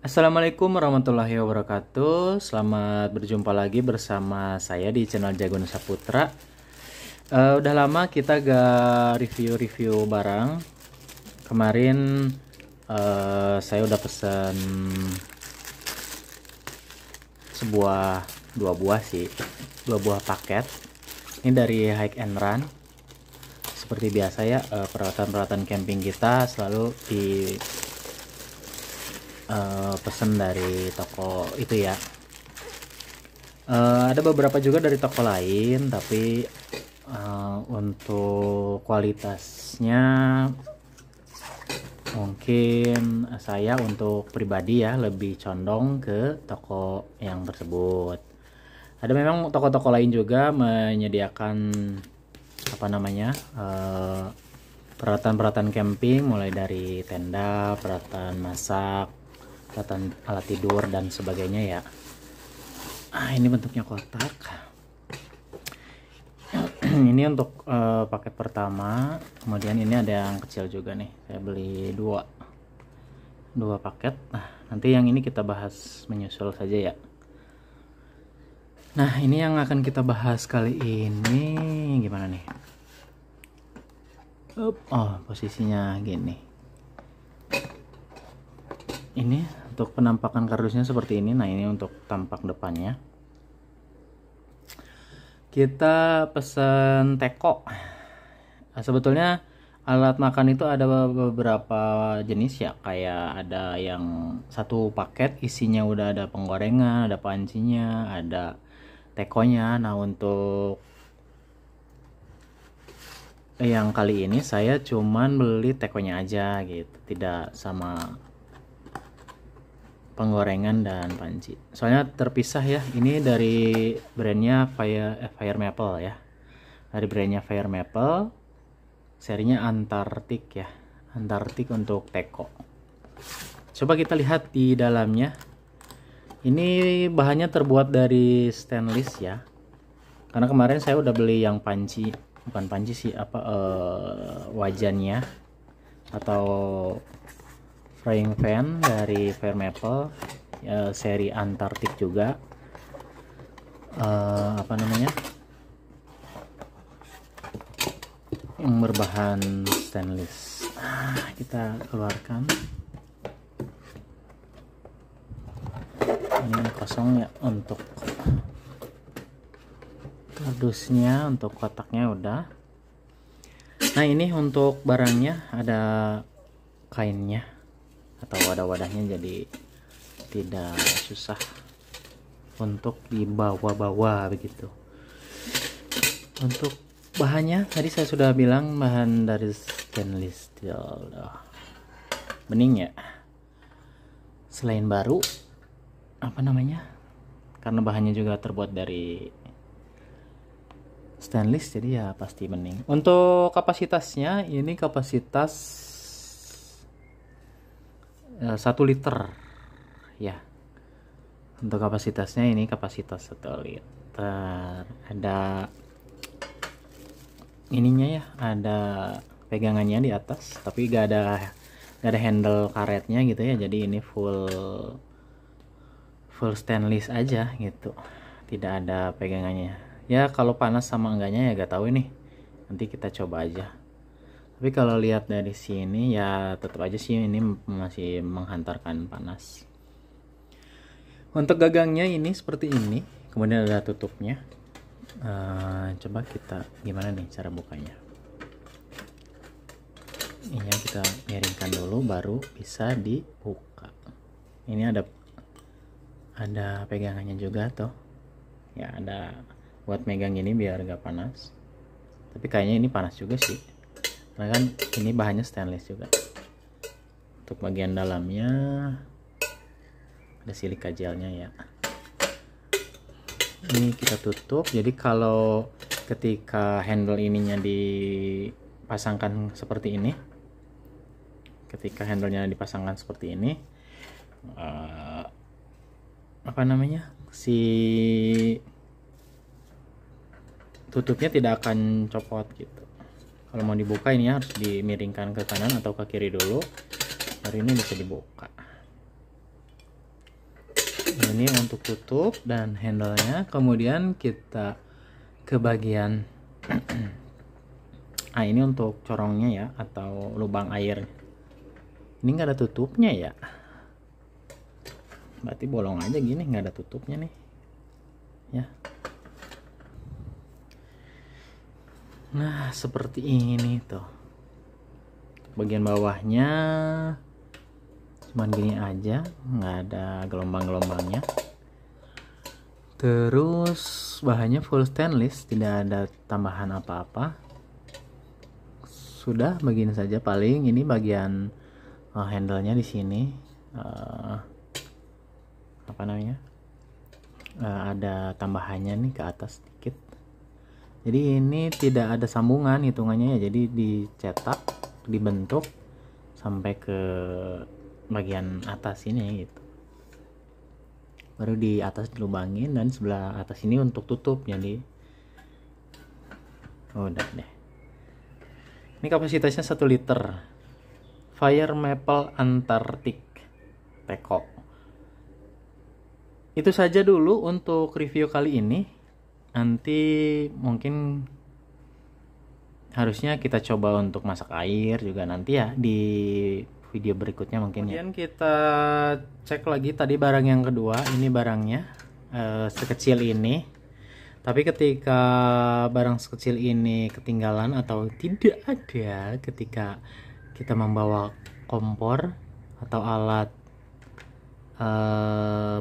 Assalamualaikum warahmatullahi wabarakatuh. Selamat berjumpa lagi bersama saya di channel Jagon Saputra. Udah lama kita gak review-review barang. Kemarin saya udah pesen dua buah paket. Ini dari Hike and Run. Seperti biasa ya, peralatan-peralatan camping kita selalu di pesen dari toko itu ya. Ada beberapa juga dari toko lain, tapi untuk kualitasnya mungkin saya untuk pribadi ya lebih condong ke toko yang tersebut. Ada memang toko-toko lain juga menyediakan peralatan-peralatan camping, mulai dari tenda, peralatan masak, peralatan alat tidur dan sebagainya ya. Ini bentuknya kotak. Ini untuk paket pertama. Kemudian ini ada yang kecil juga nih. Saya beli dua paket. Nah, nanti yang ini kita bahas menyusul saja ya. Nah, ini yang akan kita bahas kali ini gimana nih? Posisinya gini. Ini untuk penampakan kardusnya seperti ini. Nah, ini untuk tampak depannya. Kita pesan teko. Sebetulnya alat makan itu ada beberapa jenis ya. Kayak ada yang satu paket isinya udah ada penggorengan, ada pancinya, ada tekonya. Nah, untuk yang kali ini saya cuman beli tekonya aja gitu, tidak sama penggorengan dan panci. Soalnya terpisah ya. Ini dari brandnya Fire Maple ya. Dari brandnya Fire Maple, serinya Antarctic ya. Antarctic untuk teko. Coba kita lihat di dalamnya. Ini bahannya terbuat dari stainless ya. Karena kemarin saya udah beli yang panci, bukan panci sih, wajannya atau frying pan dari Fire Maple, seri Antarctic juga. Yang berbahan stainless. Kita keluarkan. Ini kosong ya untuk kardusnya, untuk kotaknya udah. Nah, ini untuk barangnya ada kainnya atau wadah-wadahnya, jadi tidak susah untuk dibawa-bawa begitu. Untuk bahannya tadi saya sudah bilang bahan dari stainless steel. Bening ya. Selain baru, karena bahannya juga terbuat dari stainless, jadi ya pasti bening. Untuk kapasitasnya, ini kapasitas 1 liter ya. Untuk kapasitasnya ini kapasitas 1 liter. Ada ininya ya, ada pegangannya di atas, tapi gak ada handle karetnya gitu ya. Jadi ini full stainless aja gitu, tidak ada pegangannya ya. Kalau panas sama enggaknya ya gak tahu ini, nanti kita coba aja. Tapi kalau lihat dari sini ya tetap aja sih ini masih menghantarkan panas. Untuk gagangnya ini seperti ini, kemudian ada tutupnya. Coba kita gimana nih cara bukanya. Ini kita miringkan dulu baru bisa dibuka. Ini ada pegangannya juga tuh ya, ada buat megang ini biar gak panas. Tapi kayaknya ini panas juga sih, karena kan ini bahannya stainless juga. Untuk bagian dalamnya ada silika gelnya ya. Ini kita tutup, jadi kalau ketika handle ininya dipasangkan seperti ini, si tutupnya tidak akan copot gitu. Kalau mau dibuka ini harus dimiringkan ke kanan atau ke kiri dulu, baru ini bisa dibuka. Ini untuk tutup dan handle-nya. Kemudian kita ke bagian ini untuk corongnya ya, atau lubang air. Ini nggak ada tutupnya ya, berarti bolong aja gini, nggak ada tutupnya nih ya. Nah seperti ini tuh, bagian bawahnya cuman gini aja, nggak ada gelombang-gelombangnya. Terus bahannya full stainless, tidak ada tambahan apa-apa. Sudah begini saja. Paling ini bagian handle-nya di sini apa namanya, ada tambahannya nih ke atas sedikit. Jadi ini tidak ada sambungan hitungannya ya, jadi dicetak, dibentuk sampai ke bagian atas ini gitu, baru di atas dilubangin, dan sebelah atas ini untuk tutup. Jadi udah deh. Ini kapasitasnya 1 liter, Fire Maple Antarctic Teko. Itu saja dulu untuk review kali ini. Nanti mungkin harusnya kita coba untuk masak air juga nanti ya di video berikutnya mungkin. Kemudian ya, kita cek lagi tadi barang yang kedua. Ini barangnya sekecil ini, tapi ketika barang sekecil ini ketinggalan atau tidak ada ketika kita membawa kompor atau alat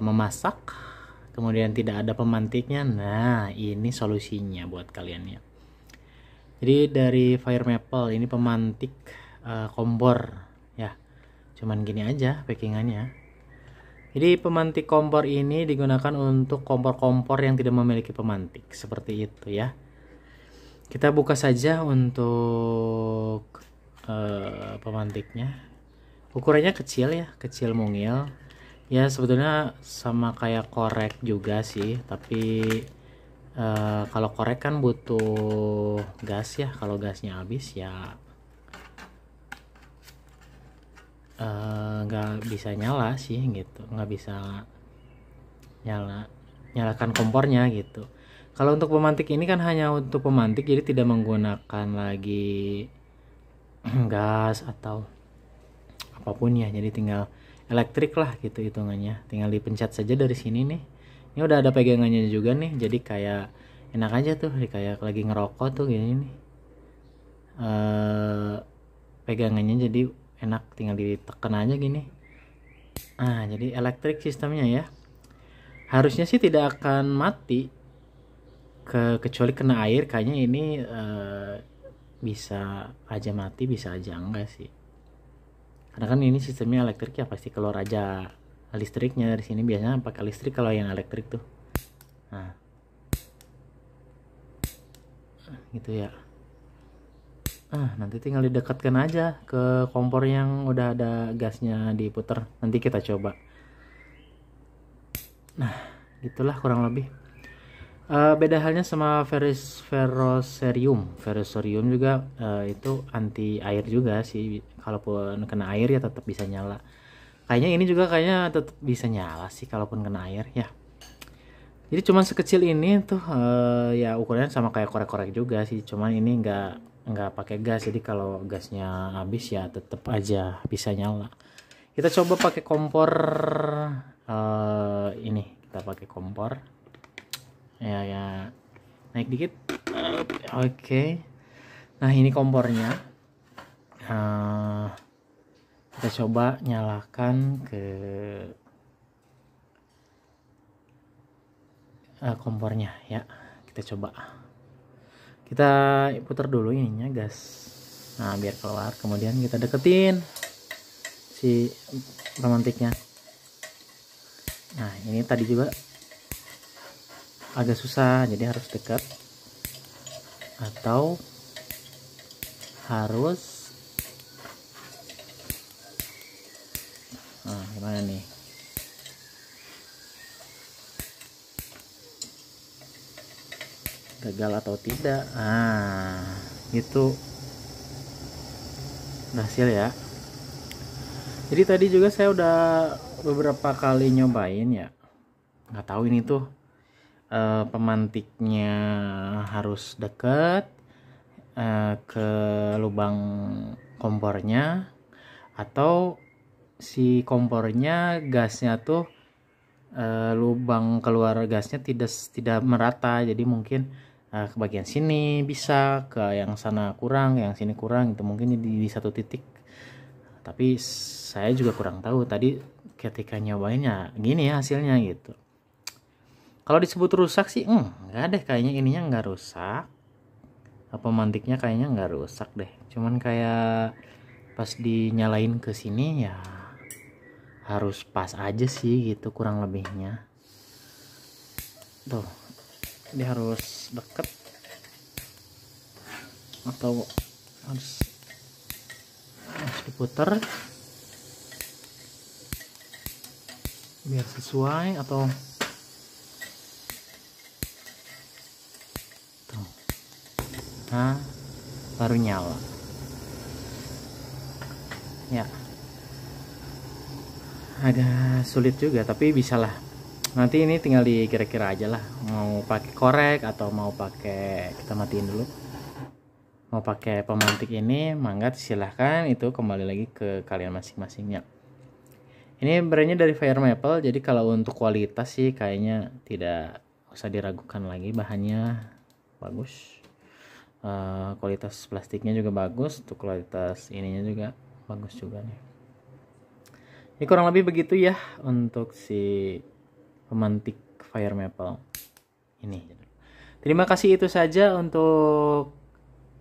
memasak, kemudian tidak ada pemantiknya, nah ini solusinya buat kalian ya. Jadi dari Fire Maple ini pemantik kompor ya, cuman gini aja packingannya. Jadi pemantik kompor ini digunakan untuk kompor-kompor yang tidak memiliki pemantik, seperti itu ya. Kita buka saja untuk pemantiknya. Ukurannya kecil ya, kecil mungil ya, sebetulnya sama kayak korek juga sih, tapi kalau korek kan butuh gas ya, kalau gasnya habis ya nggak bisa nyala sih gitu, nggak bisa nyalakan kompornya gitu. Kalau untuk pemantik ini kan hanya untuk pemantik, jadi tidak menggunakan lagi gas atau apapun ya, jadi tinggal elektrik lah gitu hitungannya, tinggal dipencet saja dari sini nih. Ini udah ada pegangannya juga nih, jadi kayak enak aja tuh, kayak lagi ngerokok tuh gini nih, pegangannya jadi enak, tinggal ditekan aja gini. Nah jadi elektrik sistemnya ya, harusnya sih tidak akan mati kecuali kena air. Kayaknya ini bisa aja mati, bisa aja enggak sih, karena kan ini sistemnya elektrik ya, pasti keluar aja listriknya dari sini. Biasanya pakai listrik kalau yang elektrik tuh. Nah gitu ya. Nanti tinggal didekatkan aja ke kompor yang udah ada gasnya, diputer. Nanti kita coba. Nah gitulah kurang lebih. Beda halnya sama ferrocerium. Ferrocerium juga itu anti air juga sih, kalaupun kena air ya tetap bisa nyala. Kayaknya ini juga kayaknya tetap bisa nyala sih kalaupun kena air ya. Jadi cuman sekecil ini tuh ya, ukurannya sama kayak korek-korek juga sih, cuman ini nggak pakai gas, jadi kalau gasnya habis ya tetap aja bisa nyala. Kita coba pakai kompor ini, kita pakai kompor ya naik dikit. Oke. Nah ini kompornya, kita coba nyalakan ke kompornya ya. Kita coba, kita putar dulu ininya gas, nah biar keluar. Kemudian kita deketin si pemantiknya. Nah ini tadi juga agak susah, jadi harus dekat atau harus gimana nih, gagal atau tidak. Gitu berhasil ya. Jadi tadi juga saya udah beberapa kali nyobain ya, nggak tahu ini tuh pemantiknya harus deket ke lubang kompornya, atau si kompornya gasnya tuh lubang keluar gasnya tidak merata, jadi mungkin ke bagian sini bisa, ke yang sana kurang, yang sini kurang, itu mungkin di satu titik. Tapi saya juga kurang tahu, tadi ketika nyobainnya gini ya hasilnya gitu. Kalau disebut rusak sih enggak deh, kayaknya ininya enggak rusak, pemantiknya kayaknya enggak rusak deh, cuman kayak pas dinyalain ke sini ya harus pas aja sih gitu kurang lebihnya. Tuh, dia harus deket atau harus diputar biar sesuai, atau tuh, nah baru nyala ya. Agak sulit juga tapi bisalah, nanti ini tinggal dikira-kira aja lah, mau pakai korek atau mau pakai, kita matiin dulu, mau pakai pemantik ini mangga silahkan, itu kembali lagi ke kalian masing-masingnya. Ini brandnya dari Fire Maple, jadi kalau untuk kualitas sih kayaknya tidak usah diragukan lagi, bahannya bagus, kualitas plastiknya juga bagus, untuk kualitas ininya juga bagus juga nih. Ini kurang lebih begitu ya untuk si pemantik Fire Maple ini. Terima kasih, itu saja untuk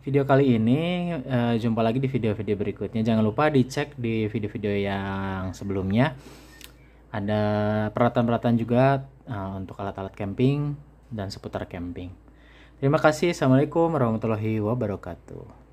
video kali ini. Jumpa lagi di video-video berikutnya. Jangan lupa dicek di video-video yang sebelumnya. Ada peralatan-peralatan juga untuk alat-alat camping dan seputar camping. Terima kasih. Assalamualaikum warahmatullahi wabarakatuh.